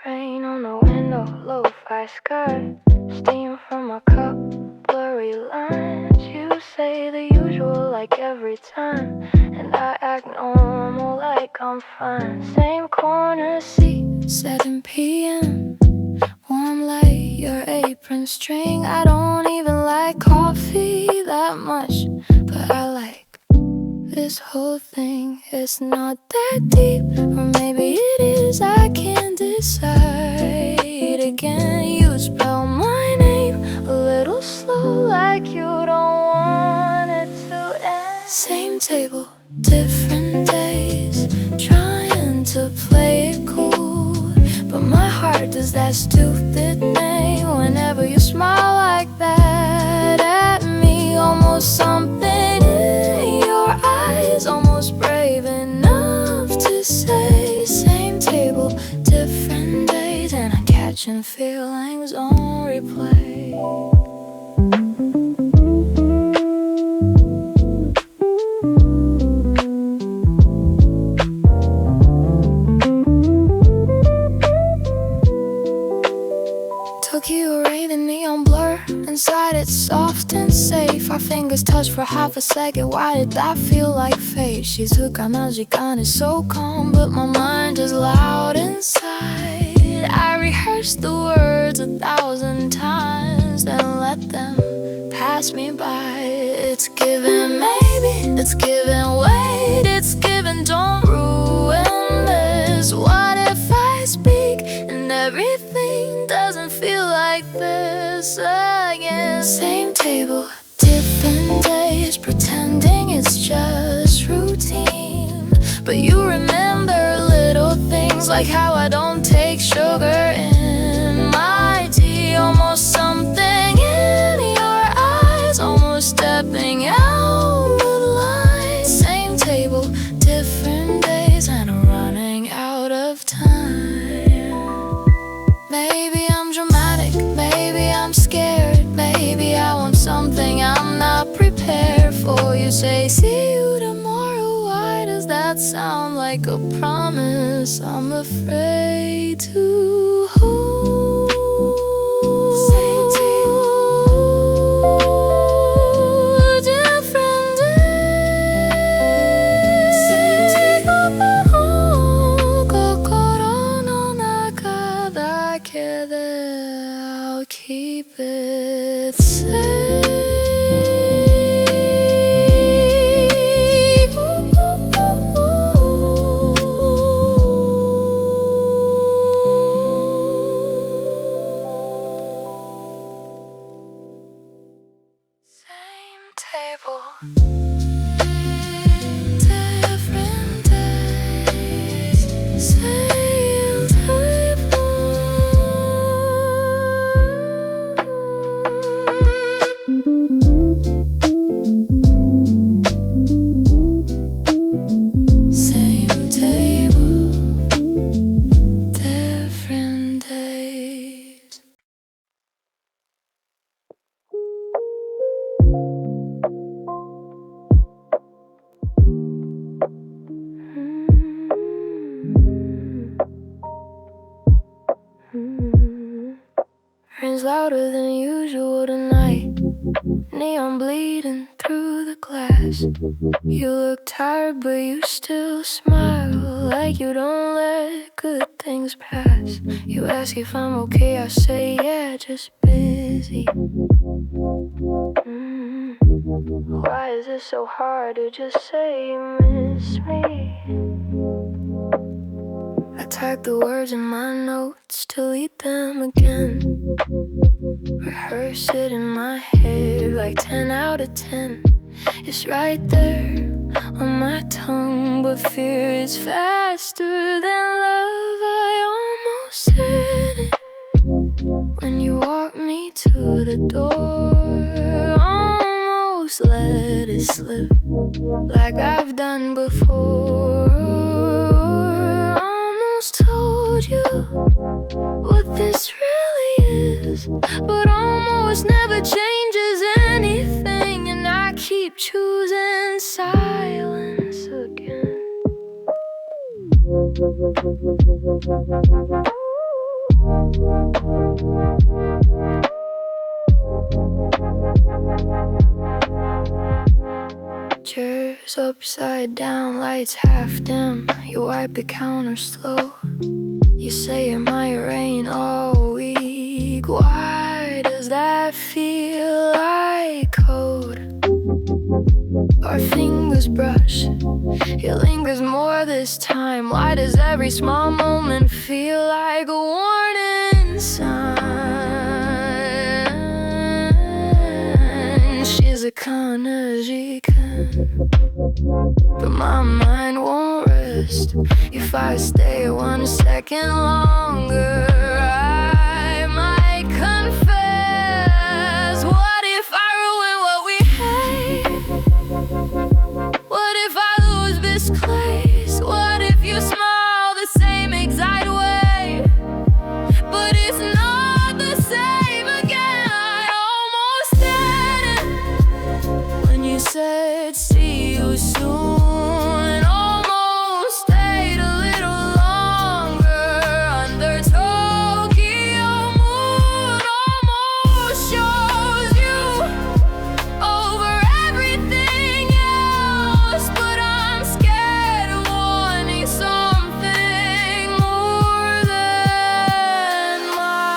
Rain on the window, lo-fi sky, steam from my cup, blurry lines. You say the usual like every time, and I act normal like I'm fine. Same corner seat, 7 p.m. Warm light, your apron string. I don't even like coffee that much, but I like this whole thing. It's not that deep, or maybe it is, I can't decide. Again, you spell my name a little slow, like you don't want it to end. Same table, different days, trying to play it cool, but my heart does that stupid thing whenever you smile like that at me. Almost something in your eyes, almost brave enough to say. Same table, different days, and I'm catching feelings on replay. Tokyo Ray, the neon blur. Inside it's soft and safe. Our fingers touch for half a second. Why did that feel like fate? Shizuka Jikan is so calm, but my mind is loud inside. I rehearsed the words 1,000 times, then let them pass me by. It's given, maybe it's given, wait, it's given, don't ruin this. What if I speak and everything doesn't feel like this again? Same table, different days, pretending it's just routine, but you remember little things like how I don't take sugar in my tea. Almost something in your eyes, almost stepping out of line. Same table, different days, and I'm running out of time. Maybe I'm dramatic, maybe I'm scared, maybe I want something I'm not prepared for. You say see you tomorrow, why does that sound like a promise I'm afraid to hold? Same table, different days. Same table, kokoro no naka dake de I'll keep it safe. Same table, different days. Same table. Same table, different days. Rain's louder than usual tonight, neon bleeding through the glass. You look tired, but you still smile, like you don't let good things pass. You ask if I'm okay, I say yeah, just busy. Why is it so hard to just say you miss me? I type the words in my notes, delete them again, rehearse it in my head like 10 out of 10. It's right there on my tongue, but fear is faster than love. I almost said it when you walked me to the door, almost let it slip like I've done before. Almost told you what this really is, but almost never changes anything, and I keep choosing silence again. Chairs upside down, lights half dim. You wipe the counter slow. You say your migraine all week. Why does that feel like code? Our fingers brush, it lingers more this time. Why does every small moment feel like a warning sign? She's a con, she can, but my mind won't rest. If I stay 1 second longer, I might confess. What if I ruin what we hate? What if I lose this place? What if you smile the same exact way, but it's not the same again? I almost did it when you said see you soon. Almost stayed a little longer under Tokyo moon. Almost shows you over everything else, but I'm scared of wanting something more than myself.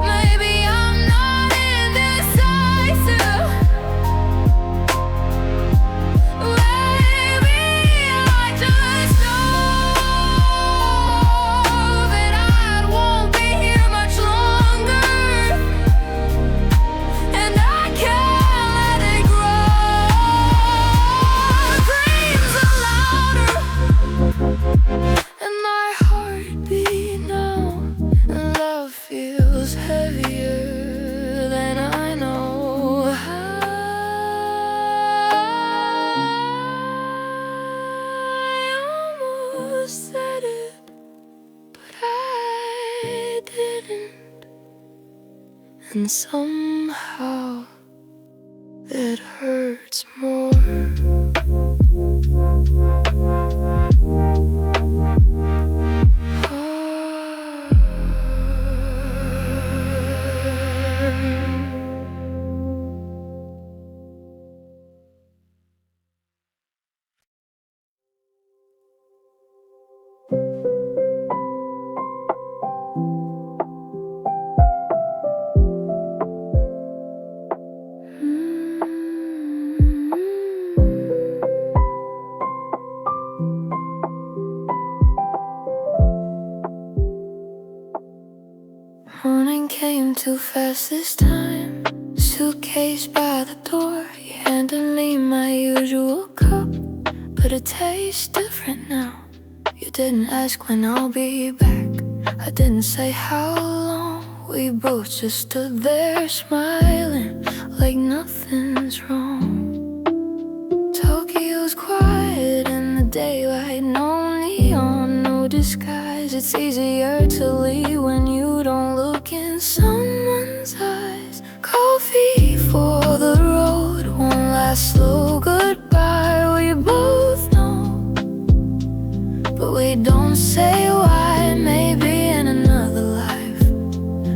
Maybe I'm not indecisive. Maybe I just know that I won't be here much longer, and I can't let it grow. Dreams are louder, and my heart beat now, and love feels heavier than I know how. I almost said it, but I didn't, and somehow it hurts more. Morning came too fast this time. Suitcase by the door. You handed me my usual cup, but it tastes different now. You didn't ask when I'll be back. I didn't say how long. We both just stood there smiling like nothing's wrong. Tokyo's quiet in the daylight. No neon, no disguise. It's easier to leave when you don't look in someone's eyes. Coffee for the road, one last slow goodbye. We both know, but we don't say why. Maybe in another life,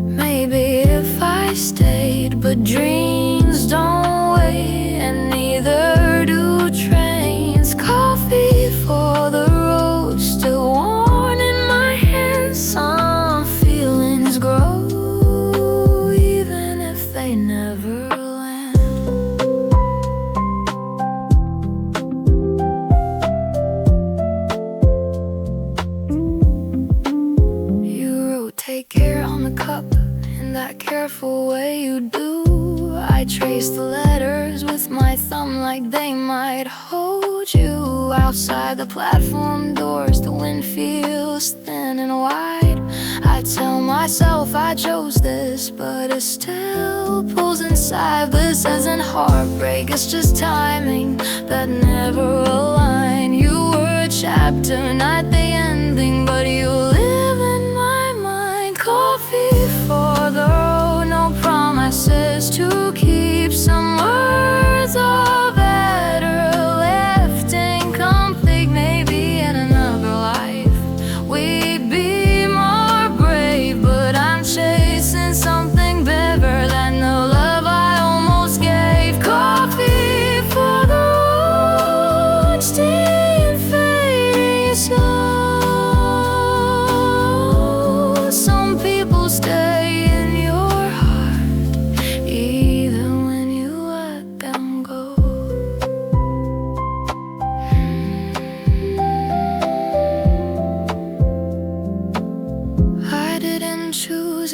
maybe if I stayed. But dreams don't wait, and neither do trains. Coffee for the road, still warm in my hands. Some feelings grow, even if they never land. You wrote take care on the cup in that careful way you do. I traced the letters with my thumb like they might hold you. Outside the platform doors, the wind feels thin and wide. I tell myself I chose this, but it still pulls inside. This isn't heartbreak, it's just timing that never aligned. You were a chapter, not the ending, but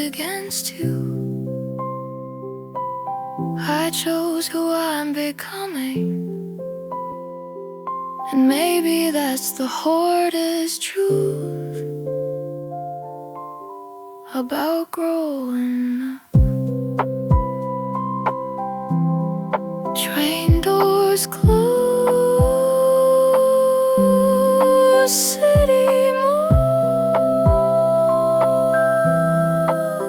against you. I chose who I'm becoming, and maybe that's the hardest truth about growing up. Train doors close, city mall,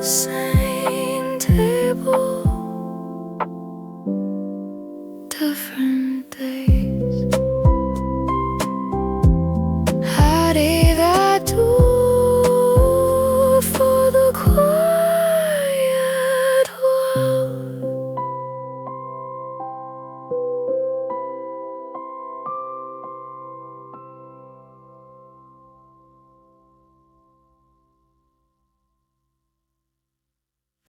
same table, different days.